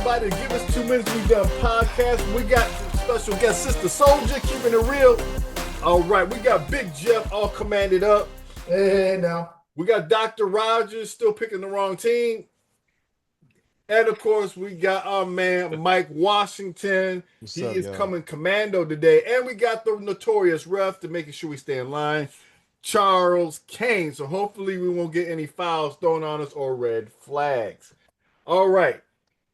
everybody to give us 2 minutes. We done podcast. We got special guest Sister Soldier keeping it real. All right, we got Big Jeff all commanded up. Hey, now. We got Dr. Rogers still picking the wrong team. And of course, we got our man Mike Washington. He is coming commando today. And we got the notorious ref to making sure we stay in line, Charles Kane. So hopefully we won't get any fouls thrown on us or red flags. All right.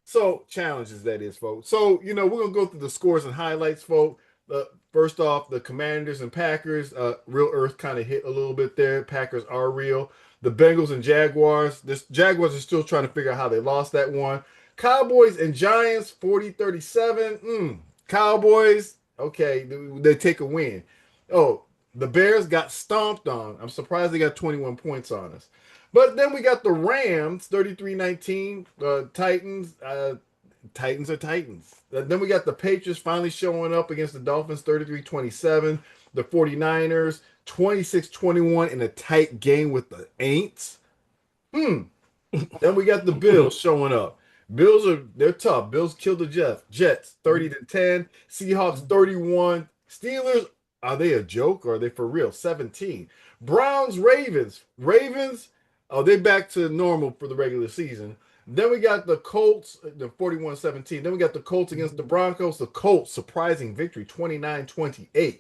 So challenges, that is, folks. So, we're going to go through the scores and highlights, folks. First off, the Commanders and Packers, real earth kind of hit a little bit there. Packers are real. The Bengals and Jaguars. Jaguars are still trying to figure out how they lost that one. Cowboys and Giants, 40-37. Cowboys, okay, they take a win. Oh, the Bears got stomped on. I'm surprised they got 21 points on us. But then we got the Rams, 33-19. Titans, Titans are Titans. Then we got the Patriots finally showing up against the Dolphins, 33-27. The 49ers, 26-21 in a tight game with the Aints. Then we got the Bills showing up. They're tough. Bills killed the Jets, 30-10. Seahawks, 31. Steelers, are they a joke or are they for real? 17. Browns, Ravens. They back to normal for the regular season. Then we got the Colts, the 41-17. Then we got the Colts against the Broncos. The Colts, surprising victory, 29-28.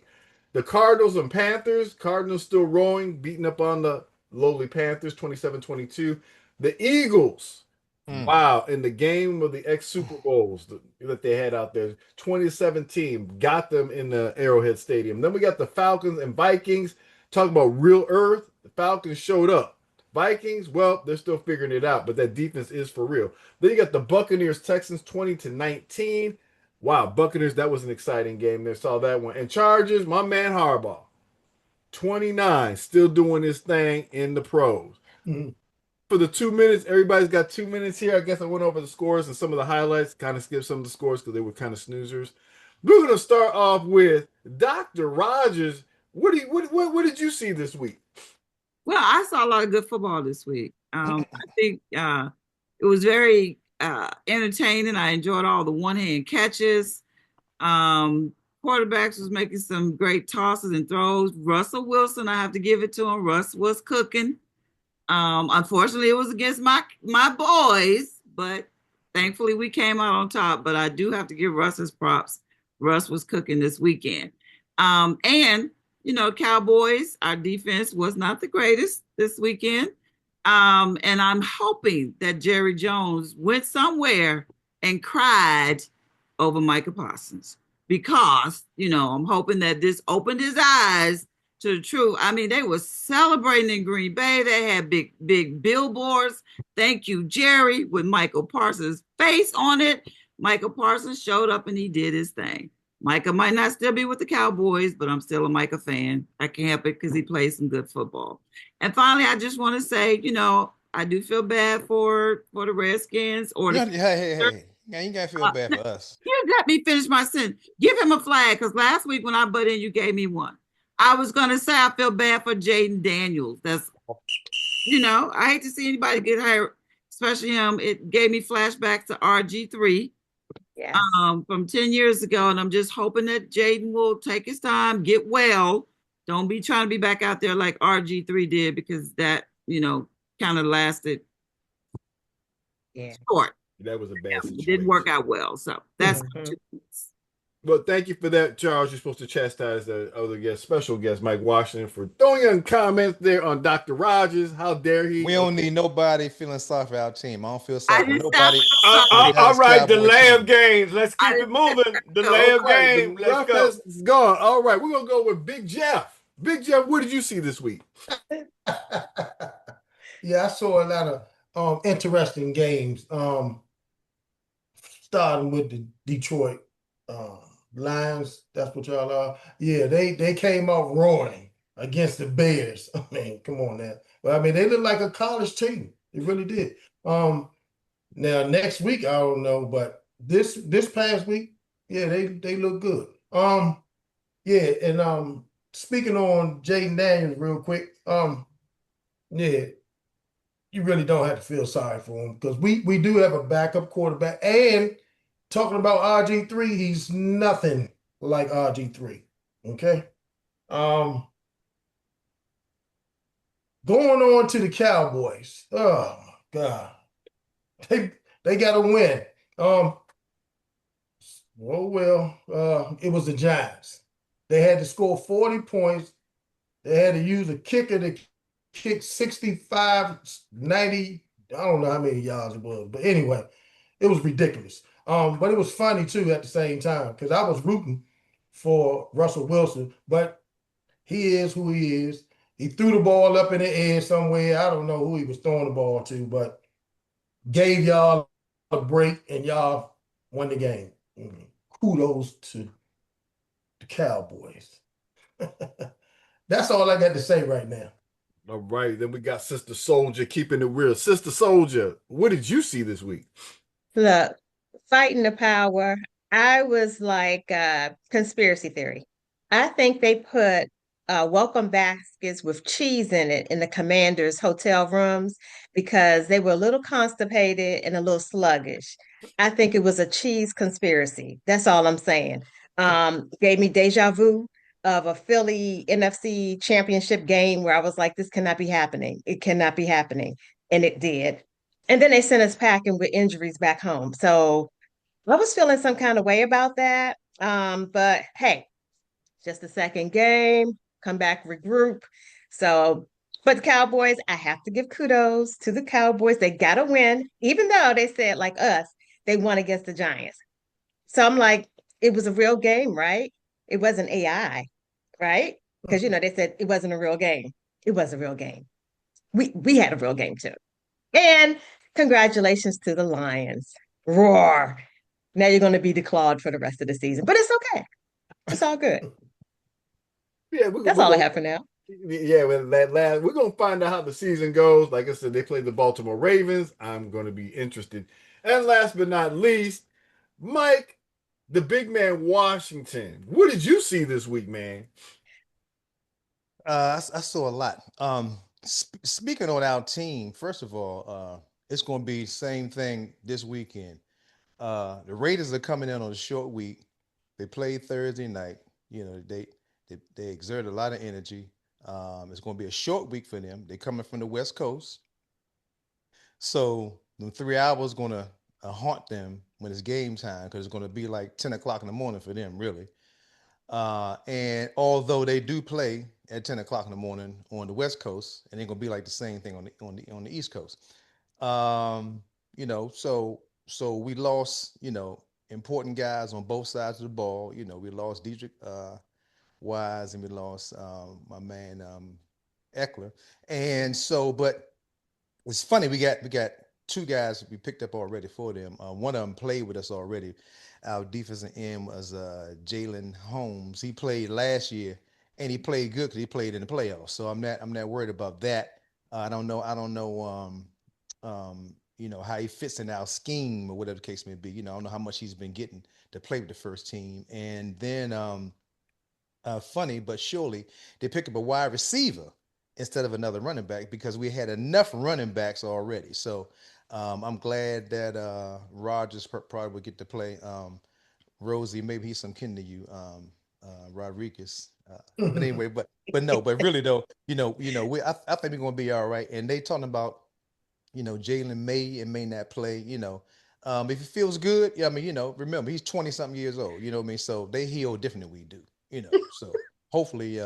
The Cardinals and Panthers. Cardinals still rolling, beating up on the lowly Panthers, 27-22. The Eagles, wow, in the game of the ex-Super Bowls that they had out there, 2017, got them in the Arrowhead Stadium. Then we got the Falcons and Vikings. Talking about real earth, the Falcons showed up. Vikings, well, they're still figuring it out, but that defense is for real. Then you got the Buccaneers, Texans, 20-19. Wow, Buccaneers, that was an exciting game. They saw that one. And Chargers, my man Harbaugh, 29, still doing his thing in the pros. For the 2 minutes, everybody's got 2 minutes here. I guess I went over the scores and some of the highlights, kind of skipped some of the scores because they were kind of snoozers. We're going to start off with Dr. Rogers. What did you see this week? Well, I saw a lot of good football this week. I think it was very entertaining. I enjoyed all the one-hand catches. Quarterbacks was making some great tosses and throws. Russell Wilson, I have to give it to him. Russ was cooking. Unfortunately, it was against my boys, but thankfully we came out on top. But I do have to give Russ his props. Russ was cooking this weekend. And Cowboys, our defense was not the greatest this weekend. And I'm hoping that Jerry Jones went somewhere and cried over Micah Parsons because, I'm hoping that this opened his eyes to the truth. I mean, they were celebrating in Green Bay. They had big billboards. Thank you, Jerry, with Michael Parsons' face on it. Michael Parsons showed up and he did his thing. Micah might not still be with the Cowboys, but I'm still a Micah fan. I can't help it because he plays some good football. And finally, I just want to say, I do feel bad for the Redskins. Hey. Now you gotta feel bad for us. You let me finish my sentence. Give him a flag because last week when I butt in, you gave me one. I was gonna say I feel bad for Jaden Daniels. That's, I hate to see anybody get hurt, especially him. It gave me flashbacks to RG3. Yes. From 10 years ago, and I'm just hoping that Jaden will take his time, get well. Don't be trying to be back out there like RG3 did because that, kind of lasted short. That was a bad situation. It didn't work out well, so that's Well, thank you for that, Charles. You're supposed to chastise the other guest, special guest, Mike Washington, for throwing in comments there on Dr. Rogers. How dare he? We don't need nobody feeling sorry for our team. I don't feel sorry for nobody. All right, the lamb games. Let's keep it moving. The lamb game. Let's go. It's gone. All right, we're going to go with Big Jeff. Big Jeff, what did you see this week? Yeah, I saw a lot of interesting games. Starting with the Detroit Lions, that's what y'all are. Yeah, they came out roaring against the Bears. I mean, come on now. But I mean, they look like a college team. They really did. Now next week, I don't know, but this past week, yeah, they look good. Yeah, and speaking on Jaden Daniels real quick, yeah, you really don't have to feel sorry for him because we do have a backup quarterback. And talking about RG3, he's nothing like RG3. Okay. Um, Going on to the Cowboys. Oh my God. They got to win. It was the Giants. They had to score 40 points. They had to use a kicker to kick 65, 90. I don't know how many yards it was, but anyway, it was ridiculous. But it was funny too at the same time because I was rooting for Russell Wilson, but he is who he is. He threw the ball up in the air somewhere. I don't know who he was throwing the ball to, but gave y'all a break and y'all won the game. Kudos to the Cowboys. That's all I got to say right now. All right, then we got Sister Soldier keeping it real. Sister Soldier, what did you see this week? Look, fighting the power. I was like conspiracy theory. I think they put welcome baskets with cheese in it in the commanders' hotel rooms because they were a little constipated and a little sluggish. I think it was a cheese conspiracy. That's all I'm saying. Gave me deja vu of a Philly NFC championship game where I was like, this cannot be happening. It cannot be happening. And it did. And then they sent us packing with injuries back home. So I was feeling some kind of way about that. But hey, just the second game, come back, regroup. So, but the Cowboys, I have to give kudos to the Cowboys. They got to win, even though they said, like us, they won against the Giants. So I'm like, it was a real game, right? It wasn't AI, right? Because they said it wasn't a real game. It was a real game. We had a real game too. And congratulations to the Lions. Roar. Now you're going to be declawed for the rest of the season, but it's okay. It's all good. Yeah, That's all I have for now. Yeah, with that last, we're gonna find out how the season goes. Like I said, they play the Baltimore Ravens. I'm gonna be interested. And last but not least, Mike, the big man Washington. What did you see this week, man? I saw a lot. Speaking on our team, first of all, it's going to be the same thing this weekend. The Raiders are coming in on a short week. They played Thursday night. They exerted a lot of energy. It's going to be a short week for them. They're coming from the West Coast, so the 3 hours going to haunt them when it's game time because it's going to be like 10 o'clock in the morning for them, really. And although they do play at 10 o'clock in the morning on the West Coast, and it's gonna be like the same thing on the East Coast. Um, so we lost, important guys on both sides of the ball. We lost Dietrich Wise and we lost my man Eckler. And so, but it's funny, we got two guys we picked up already for them. One of them played with us already. Our defensive end was Jalen Holmes. He played last year, and he played good because he played in the playoffs. So I'm not worried about that. I don't know how he fits in our scheme or whatever the case may be. I don't know how much he's been getting to play with the first team. And then funny but surely they picked up a wide receiver instead of another running back because we had enough running backs already. So I'm glad that Rogers probably would get to play. Rosie, maybe he's some kin to you, Rodriguez. But anyway, but really though, I think we're gonna be all right. And they talking about, Jalen may and may not play. If it feels good, yeah, I mean, remember he's 20 something years old. You know what I mean? So they heal different than we do. So hopefully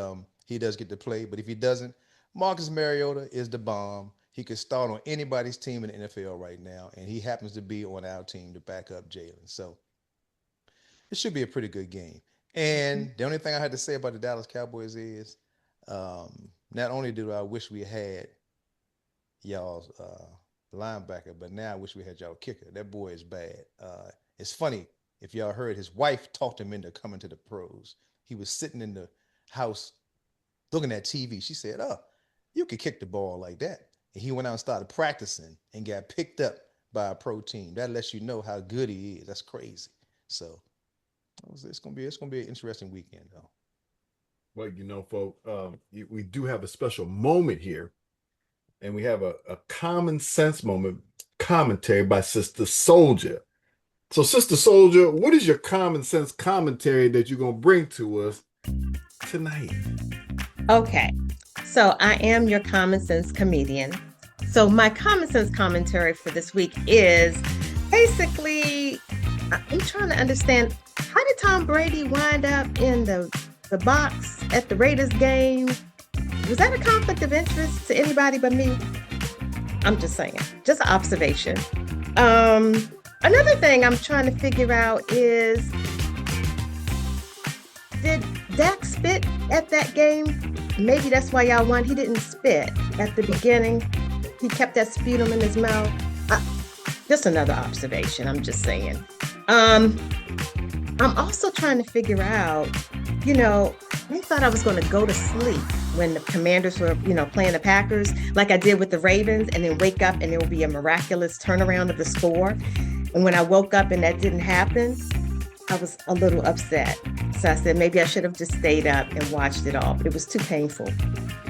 he does get to play. But if he doesn't, Marcus Mariota is the bomb. He could start on anybody's team in the NFL right now, and he happens to be on our team to back up Jalen. So it should be a pretty good game. And the only thing I had to say about the Dallas Cowboys is, not only do I wish we had y'all's linebacker, but now I wish we had y'all kicker. That boy is bad. It's funny if y'all heard his wife talked him into coming to the pros. He was sitting in the house looking at TV. She said, "Oh, you could kick the ball like that." And he went out and started practicing and got picked up by a pro team. That lets you know how good he is. That's crazy. So it's gonna be an interesting weekend though. Well, folks, we do have a special moment here. and we have a common sense moment commentary by Sister Soldier. So, Sister Soldier, what is your common sense commentary that you're going to bring to us tonight? Okay, so I am your common sense comedian. So my common sense commentary for this week is basically I'm trying to understand, how did Tom Brady wind up in the box at the Raiders game? Was that a conflict of interest to anybody but me? I'm just saying, just an observation. Another thing I'm trying to figure out is, did Dak spit at that game? Maybe that's why y'all won. He didn't spit at the beginning. He kept that sputum in his mouth. Just another observation. I'm just saying. I'm also trying to figure out, I thought I was going to go to sleep when the Commanders were, playing the Packers, like I did with the Ravens, and then wake up and there will be a miraculous turnaround of the score. And when I woke up and that didn't happen, I was a little upset. So I said, maybe I should have just stayed up and watched it all, but it was too painful.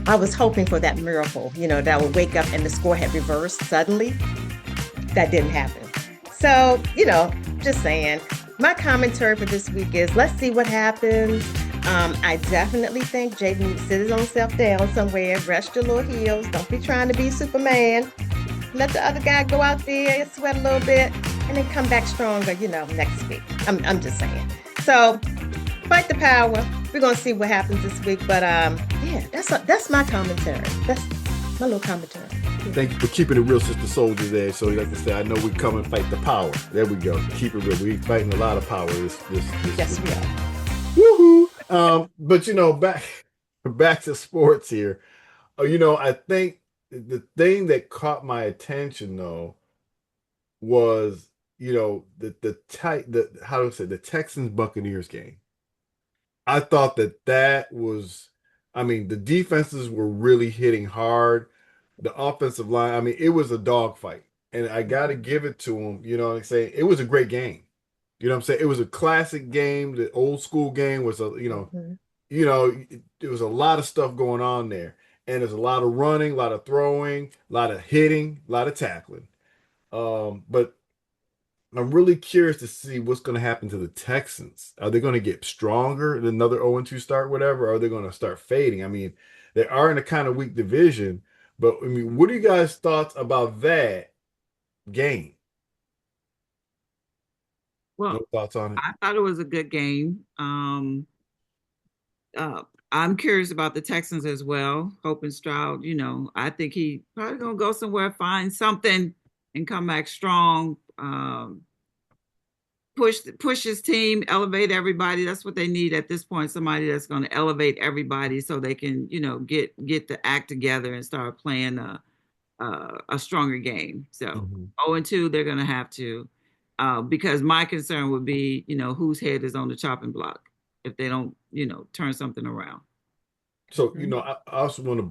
I was hoping for that miracle, that I would wake up and the score had reversed suddenly. That didn't happen. So, just saying, my commentary for this week is, let's see what happens. I definitely think Jaden needs to sit his own self down somewhere, rest your little heels. Don't be trying to be Superman. Let the other guy go out there and sweat a little bit and then come back stronger, next week. I'm just saying. So fight the power. We're going to see what happens this week. But yeah, that's my commentary. That's my little commentary. Thank you for keeping it real, Sister Soldier there. So like I said, I know we come and fight the power. There we go. Keep it real. We fighting a lot of power this Yes, we are. Woohoo! But back to sports here. I think the thing that caught my attention though was, the Texans Buccaneers game. I thought that was, the defenses were really hitting hard. The offensive line, it was a dogfight. And I got to give it to them. You know what I'm saying? It was a great game. You know what I'm saying? It was a classic game. The old school game was there was a lot of stuff going on there. And there's a lot of running, a lot of throwing, a lot of hitting, a lot of tackling. But I'm really curious to see what's going to happen to the Texans. Are they going to get stronger, another 0-2 start, whatever? Or are they going to start fading? They are in a kind of weak division, but what are you guys' thoughts about that game? Well, No thoughts on it? I thought it was a good game. I'm curious about the Texans as well. Hoping Stroud, I think he probably gonna go somewhere, find something, and come back strong. Push his team, elevate everybody. That's what they need at this point. Somebody that's going to elevate everybody so they can, get the act together and start playing a stronger game. So 0-2, they're going to have to, because my concern would be, whose head is on the chopping block if they don't, turn something around. So, I also want to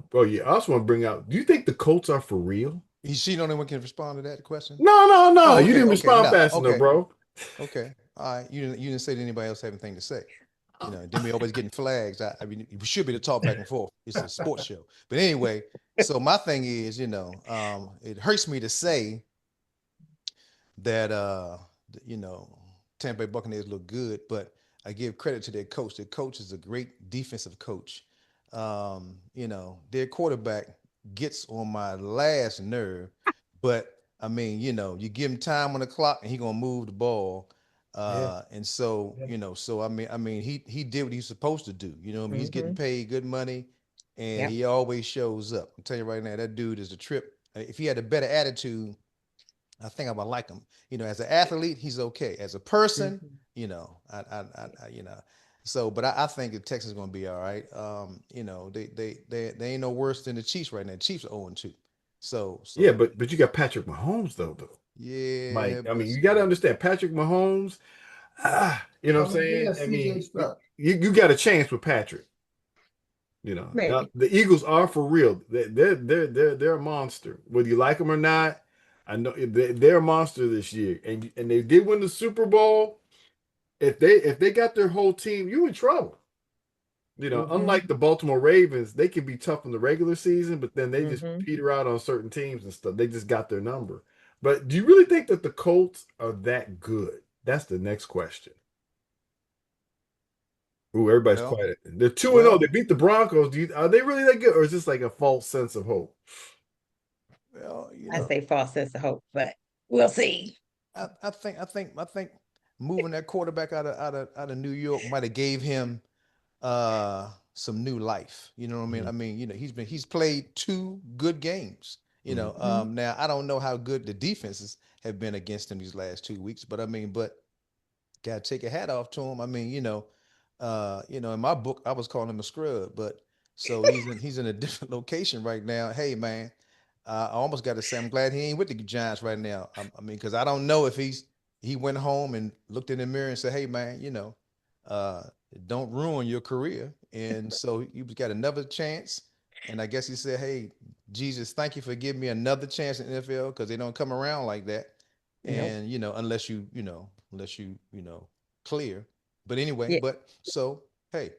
bring out, do you think the Colts are for real? Is she the only one can respond to that question? No. Oh, okay, You didn't respond fast enough, bro. Okay. All right. You didn't say that anybody else have anything to say. Then we always getting flags. We should be to talk back and forth. It's a sports show. But anyway, so my thing is, it hurts me to say that Tampa Bay Buccaneers look good, but I give credit to their coach. Their coach is a great defensive coach. Their quarterback gets on my last nerve, but you give him time on the clock and he gonna move the ball. And so, he did what he's supposed to do. He's getting paid good money and he always shows up. I'm telling you right now, that dude is a trip. If he had a better attitude, I think I would like him. As an athlete, he's okay. As a person, but I think the Texans is gonna be all right. They ain't no worse than the Chiefs right now. The Chiefs are 0-2. So yeah, but you got Patrick Mahomes though. Yeah, Mike, you got to understand Patrick Mahomes. You know what I'm saying? You got a chance with Patrick. Now, the Eagles are for real. They're a monster. Whether you like them or not, I know they're a monster this year, and they did win the Super Bowl. If they got their whole team, you in trouble. You know, unlike the Baltimore Ravens, they can be tough in the regular season, but then they just Mm-hmm. peter out on certain teams and stuff. They just got their number. But do you really think that the Colts are that good? That's the next question. Ooh, everybody's Well, quiet. They're 2-0. They well, beat the Broncos. Are they really that good, or is this like a false sense of hope? well, you I know, say false sense of hope, but we'll see. I think moving that quarterback out of New York might have gave him some new life. You know what I mean? Mhm. I mean, you know, he's played 2 good games. You know, Mhm. now I don't know how good the defenses have been against him these last 2 weeks, but I mean, but gotta take a hat off to him. I mean, in my book I was calling him a scrub, but so he's in a different location right now. Hey man, I almost got to say I'm glad he ain't with the Giants right now. I mean, because I don't know if he went home and looked in the mirror and said, "Hey man, uh, don't ruin your career." And so he got another chance, and I guess he said, "Hey, Jesus, thank you for giving me another chance in the NFL because they don't come around like that." Nope. And unless you clear. But anyway, Yeah. but so hey,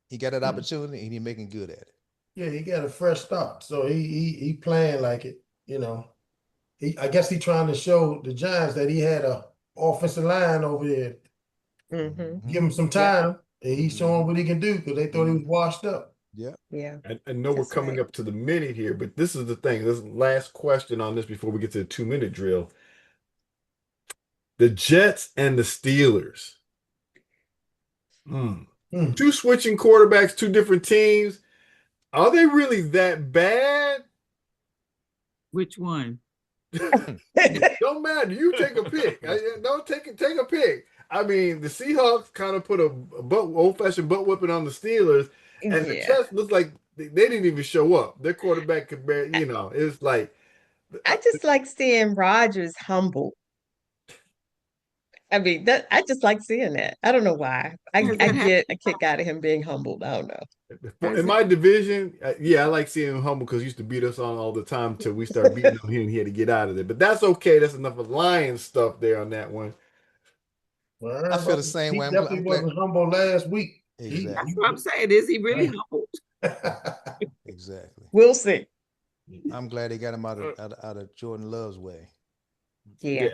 he got that Hmm. opportunity and he's making good at it. Yeah, he got a fresh start. So he playing like it, you know. I guess he trying to show the Giants that he had a offensive line over there. Mm-hmm. Give him some Yep. time, and he's showing what he can do because they thought he was washed up. Yep. Yeah. I know we're That's coming right. up to the minute here, but this is the thing. This last question on this before we get to the 2-minute drill. The Jets and the Steelers. Hmm. Hmm. Two switching quarterbacks, two different teams. Are they really that bad? Which one? Don't matter. You take a pick. Don't take it. Take a pick. I mean, the Seahawks kind of put a old-fashioned butt whipping on the Steelers, and the Yeah. Jets looked like they didn't even show up. Their quarterback could bear. I, It's like I just like seeing Rogers humble. I mean, that I just like seeing that. I don't know why. Has I that happened? get a kick out of him being humbled. I don't know. Has in that, my division. Yeah, I like seeing him humble because he used to beat us on all the time till we start beating on him. And he had to get out of there. But that's okay. That's enough of Lions stuff there on that one. I feel Well, the same he way. definitely I'm glad. wasn't humble last week. that's Exactly. what I'm saying. Is he really humble? Exactly. We'll see. I'm glad they got him out of Jordan Love's way. Yeah. Yeah.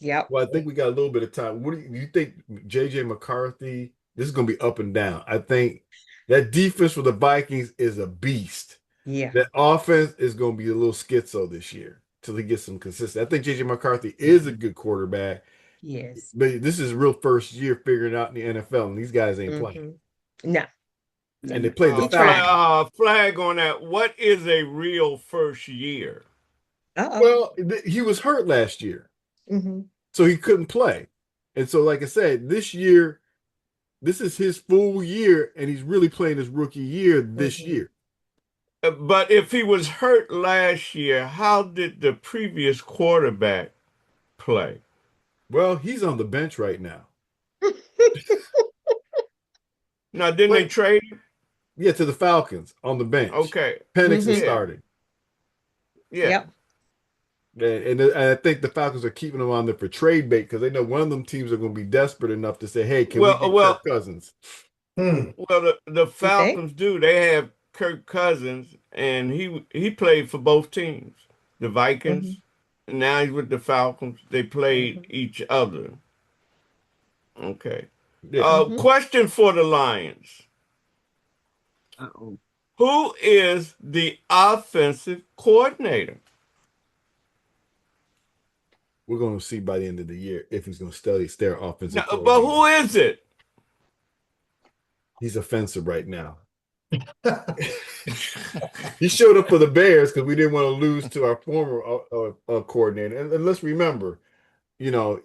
Yep. Well, I think we got a little bit of time. What do you think, JJ McCarthy? This is going to be up and down. I think that defense for the Vikings is a beast. Yeah. That offense is going to be a little schizo this year till he gets some consistency. I think JJ McCarthy is a good quarterback, Yes. but this is real first year figuring out in the NFL, and these guys ain't playing. No. And they No. played the He tried. Falcons. Flag on that. What is a real first year? Uh-oh. Well, he was hurt last year, Mm-hmm. so he couldn't play. And so, like I said, this year, this is his full year, and he's really playing his rookie year this Mm-hmm. year. But if he was hurt last year, how did the previous quarterback play? Well, he's on the bench right now. Now, didn't they But trade him? yeah, to the Falcons on the bench. Okay. Penix is Mm-hmm. Yeah. starting. Yeah. Yep. And I think the Falcons are keeping him on there for trade bait because they know one of them teams are going to be desperate enough to say, "Hey, can we get Well, Kirk Cousins?" Hmm. the You think? Falcons do. They have Kirk Cousins, and he played for both teams, the Mm-hmm. Vikings. And now he's with the Falcons. They played Mm-hmm. each other. Okay. Yeah. Mm-hmm. Question for the Lions. Uh-oh. Who is the offensive coordinator? We're going to see by the end of the year if he's going to study their offensive But coordinator. who is it? He's offensive right now. He showed up for the Bears because we didn't want to lose to our former coordinator. And let's remember, you know,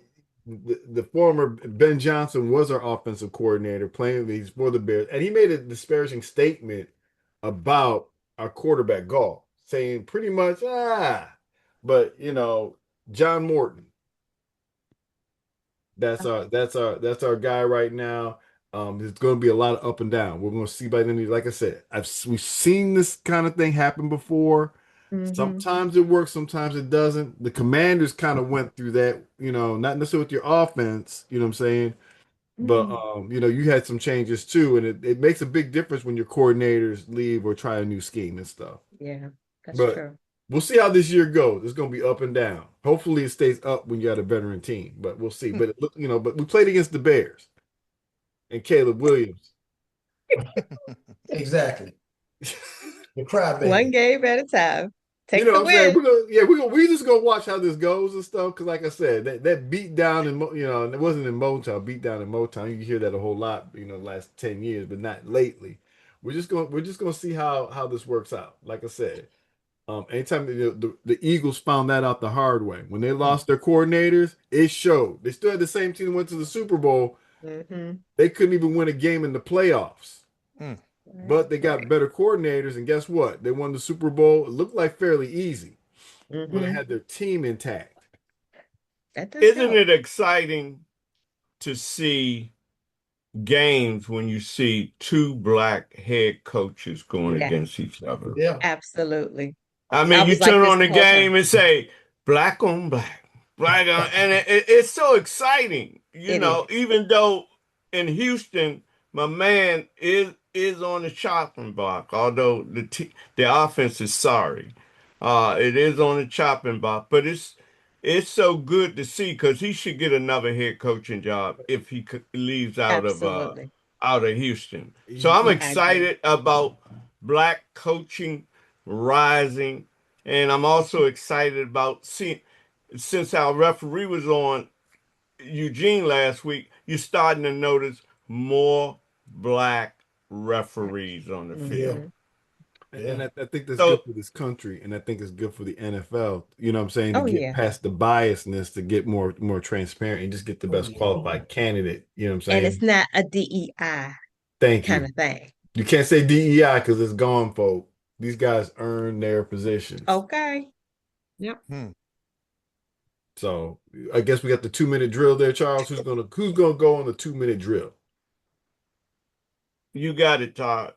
the former Ben Johnson was our offensive coordinator playing these for the Bears, and he made a disparaging statement about our quarterback golf, saying pretty much, but John Morton, that's our guy right now. There's going to be a lot of up and down. We're going to see by the end. Like I said, we've seen this kind of thing happen before. Mm-hmm. Sometimes it works, sometimes it doesn't. The Commanders kind of went through that, not necessarily with your offense, you know what I'm saying? But Mm. you had some changes too, and it makes a big difference when your coordinators leave or try a new scheme and stuff. Yeah, that's But true. we'll see how this year goes. It's going to be up and down. Hopefully, it stays up when you got a veteran team, but we'll see. But but we played against the Bears and Caleb Williams. Exactly. The One crybaby. game at a time. You Take know the what I'm saying? win. We just gonna watch how this goes and stuff. Because like I said, that beat down in and it wasn't in Motown. Beat down in Motown. You hear that a whole lot. The last 10 years, but not lately. We're just gonna see how this works out. Like I said, anytime the Eagles found that out the hard way when they lost their coordinators, it showed. They still had the same team that went to the Super Bowl. Mm-hmm. They couldn't even win a game in the playoffs. Mm. But they got better coordinators, and guess what? They won the Super Bowl. It looked like fairly easy when they Mm-hmm. had their team intact. That does Isn't help. it exciting to see games when you see two black head coaches going Yeah, against each other? Yeah. absolutely. I I mean, you was like turn this on the the whole game time. and say black on black, black on, and it's so exciting, It is. Even though in Houston, my man is on the chopping block, although the offense is sorry, it is on the chopping block, but it's so good to see because he should get another head coaching job if he leaves Absolutely. out of Houston. So He- I'm he- I agree. excited about black coaching rising. And I'm also excited about seeing, since our referee was on Eugene last week, you're starting to notice more black referees on the Yeah. field. Mm-hmm. and Yeah. I think that's good So for this country, and I think it's good for the NFL. You know what I'm saying? To Oh get yeah. past the biasness, to get more transparent, and just get the Oh best yeah. qualified candidate. You know what I'm And it's saying? not a DEI Thank kind you. of thing. You can't say DEI because it's gone, folk. These guys earn their positions. Okay. Yep. Hmm. So I guess we got the 2 minute drill there, Charles. Who's gonna go on the 2 minute drill? you got it, Todd.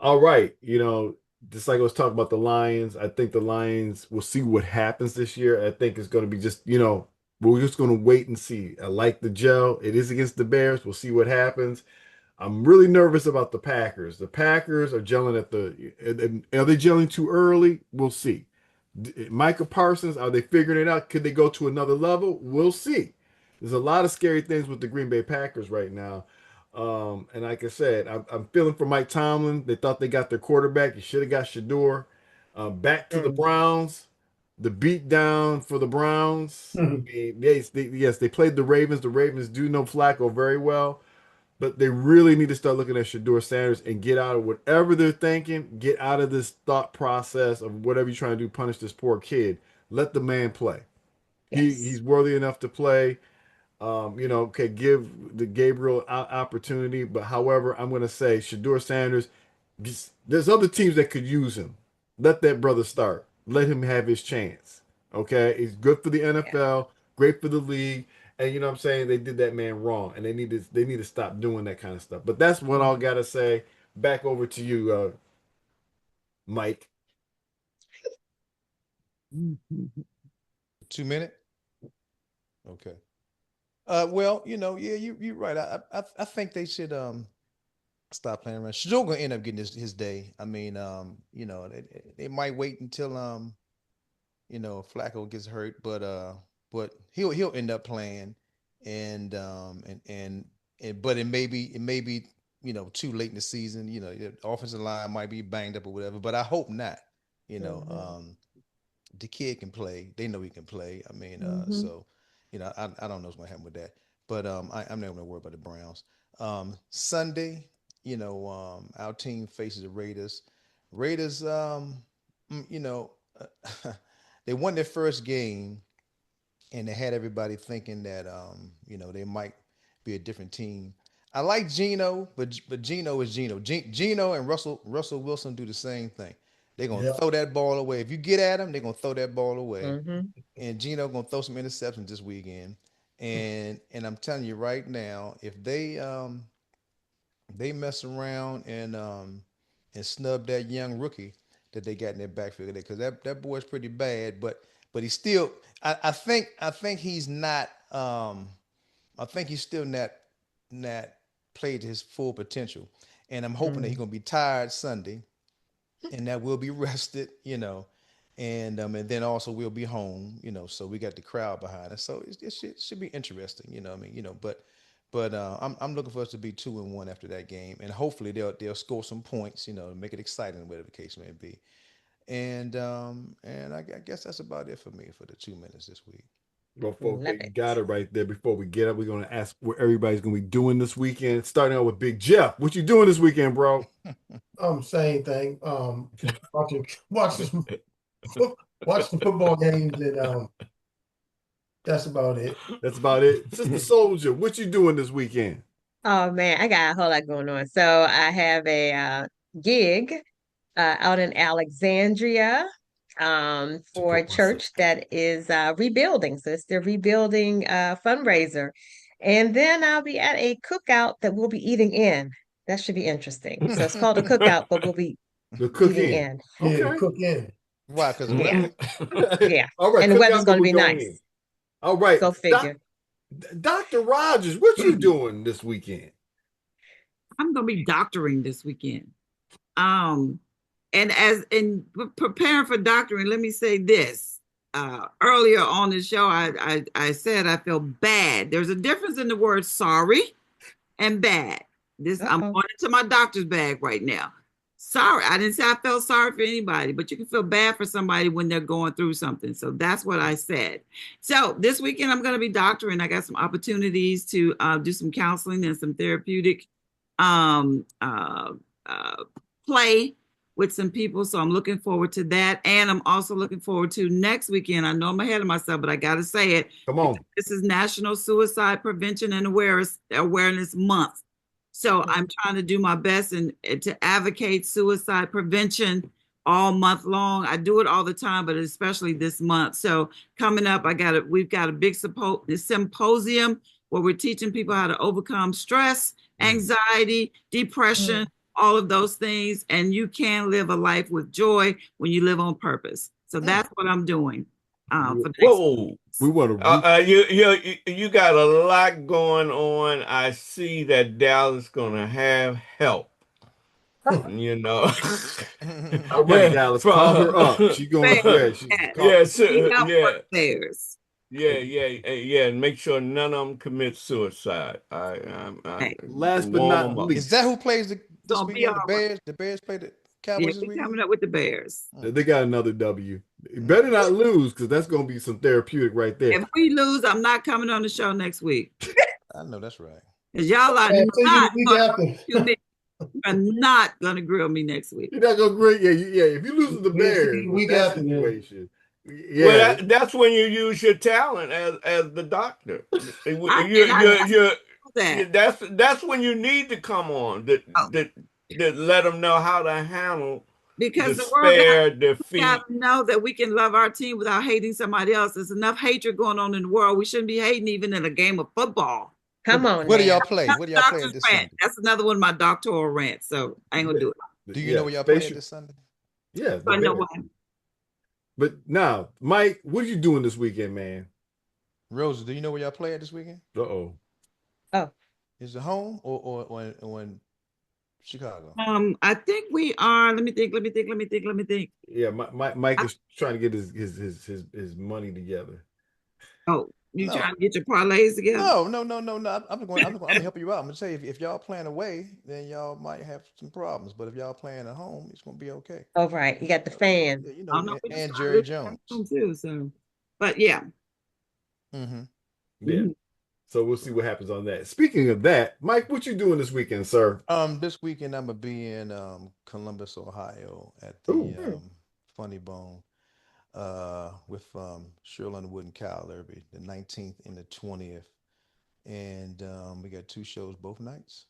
All right, just like I was talking about the Lions, I think the Lions will see what happens this year. I think it's going to be just, we're just going to wait and see. I like the gel. It is against the Bears. We'll see what happens. I'm really nervous about the Packers. The Packers are gelling are they gelling too early? We'll see. Micah Parsons, are they figuring it out? Could they go to another level? We'll see. There's a lot of scary things with the Green Bay Packers right now. And like I said, I'm feeling for Mike Tomlin. They thought they got their quarterback. You should have got Shador. Back to the Mm. Browns. The beat down for the Browns. I Mhm. mean, yes, they played the Ravens. The Ravens do know Flacco very well, but they really need to start looking at Shador Sanders and get out of whatever they're thinking. Get out of this thought process of whatever you're trying to do, punish this poor kid. Let the man play. Yes. He's worthy enough to play. Okay, give the Gabriel opportunity, but however, I'm going to say Shador Sanders. There's other teams that could use him. Let that brother start. Let him have his chance. Okay, he's good for the Yeah. NFL, great for the league, and you know what I'm saying, they did that man wrong, and they need to stop doing that kind of stuff. But that's what I'll gotta say. Back over to you, Mike. 2 minute. Okay. Well, yeah, you're right. I think they should stop playing around. Shador gonna end up getting his day. I mean, they might wait until Flacco gets hurt, but he'll end up playing, and but it may be too late in the season. The offensive line might be banged up or whatever, but I hope not. You know, Mm-hmm. the kid can play. They know he can play. I mean, Mm-hmm. so I don't know what's gonna happen with that, but I'm not gonna worry about the Browns. Sunday, our team faces the Raiders. Raiders, mm, you know, they won their first game, and they had everybody thinking that they might be a different team. I like Gino, but Gino is Gino. Gino and Russell Wilson do the same thing. They're gonna Yeah. throw that ball away. If you get at them, they're gonna throw that ball away. Mm-hmm. And Gino gonna throw some interceptions this weekend. And I'm telling you right now, if they mess around and snub that young rookie that they got in their backfield because that boy's pretty bad, but he's still I think he's not I think he's still not not played to his full potential. And I'm hoping that he's gonna be tired Sunday, and that we'll be rested, and then also we'll be home, so we got the crowd behind us. So it should be interesting, I mean, but I'm looking for us to be 2-1 after that game, and hopefully they'll score some points, to make it exciting, whatever the case may be. And I guess that's about it for me for the 2 minutes this week. Well, folks, they got it right there. Before we get up, we're going to ask what everybody's going to be doing this weekend. Starting out with Big Jeff. What you doing this weekend, bro? Same thing. Watch some football games, and that's about it. That's about it. Sister Soldier, what you doing this weekend? Oh man, I got a whole lot going on. So I have a gig out in Alexandria for a church that is rebuilding. So it's the rebuilding fundraiser. And then I'll be at a cookout that we'll be eating in. That should be interesting. So it's called a cookout, but we'll be eating in. Yeah, cook in. Why? Because yeah. All right, and the weather's going to be nice. In. All right. Go figure. Dr. Rogers, what you doing this weekend? I'm going to be doctoring this weekend. And as in preparing for doctoring, let me say this. Earlier on the show, I said I feel bad. There's a difference in the word sorry and bad. I'm going into my doctor's bag right now. Sorry, I didn't say I felt sorry for anybody, but you can feel bad for somebody when they're going through something. So that's what I said. So this weekend, I'm going to be doctoring. I got some opportunities to do some counseling and some therapeutic play with some people. So I'm looking forward to that. And I'm also looking forward to next weekend. I know I'm ahead of myself, but I got to say it. Come on. This is National Suicide Prevention and Awareness Month. So I'm trying to do my best and to advocate suicide prevention all month long. I do it all the time, but especially this month. So coming up, we've got a big symposium where we're teaching people how to overcome stress, anxiety, depression, all of those things. And you can live a life with joy when you live on purpose. So that's what I'm doing. Whoa. We want to. You got a lot going on. I see that Dallas gonna have help. All right, Dallas, calm her up. She's going to Yeah, and make sure none of them commit suicide. Last but not least, is that who plays this weekend? The Bears. The Bears play the Cowboys this weekend. Coming up with the Bears. They got another W. Better not lose, because that's going to be some therapeutic right there. If we lose, I'm not coming on the show next week. I know that's right. Because y'all are not going to grill me next week. You're not going to grill. Yeah. If you lose to the Bears, we got the situation. Yeah, well, that's when you use your talent as the doctor. That's when you need to come on that let them know how to handle. Because despair, the world got to know that we can love our team without hating somebody else. There's enough hatred going on in the world. We shouldn't be hating even in a game of football. Come on. What do y'all play? What do y'all play this Sunday? That's another one of my doctoral rants. So I ain't gonna do it. Do you know what y'all play this Sunday? Yeah, I know why. But now, Mike, what are you doing this weekend, man? Rosie, do you know where y'all play at this weekend? Oh. Is it home or in Chicago? I think we are. Let me think. Yeah, Mike is trying to get his money together. Oh, trying to get your parlays together? No. I'm gonna help you out. I'm gonna say if y'all playing away, then y'all might have some problems. But if y'all playing at home, it's gonna be okay. Oh, right. You got the fan. And Jerry Jones too. So, but yeah. Mm-hmm. Yeah. So we'll see what happens on that. Speaking of that, Mike, what you doing this weekend, sir? This weekend I'm gonna be in Columbus, Ohio, at the Funny Bone, with Cheryl Underwood and Kyle Irby, the 19th and the 20th, and we got 2 shows both nights.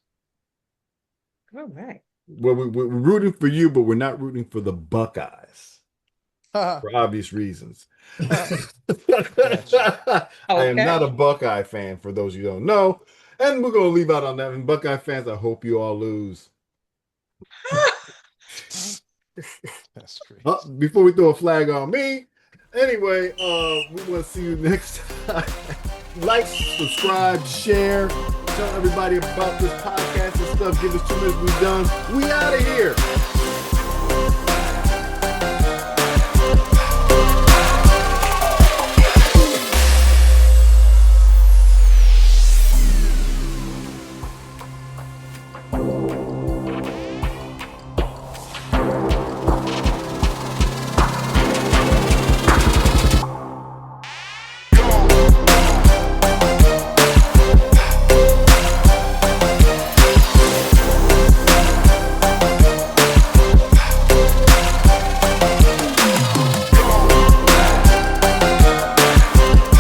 All right. Well, we're rooting for you, but we're not rooting for the Buckeyes. For obvious reasons. I am not a Buckeye fan, for those you don't know. And we're going to leave out on that. And Buckeye fans, I hope you all lose. That's great. Before we throw a flag on me, anyway, we want to see you next time. Like, subscribe, share. Tell everybody about this podcast and stuff. Give us 2 minutes. We done. We out of here.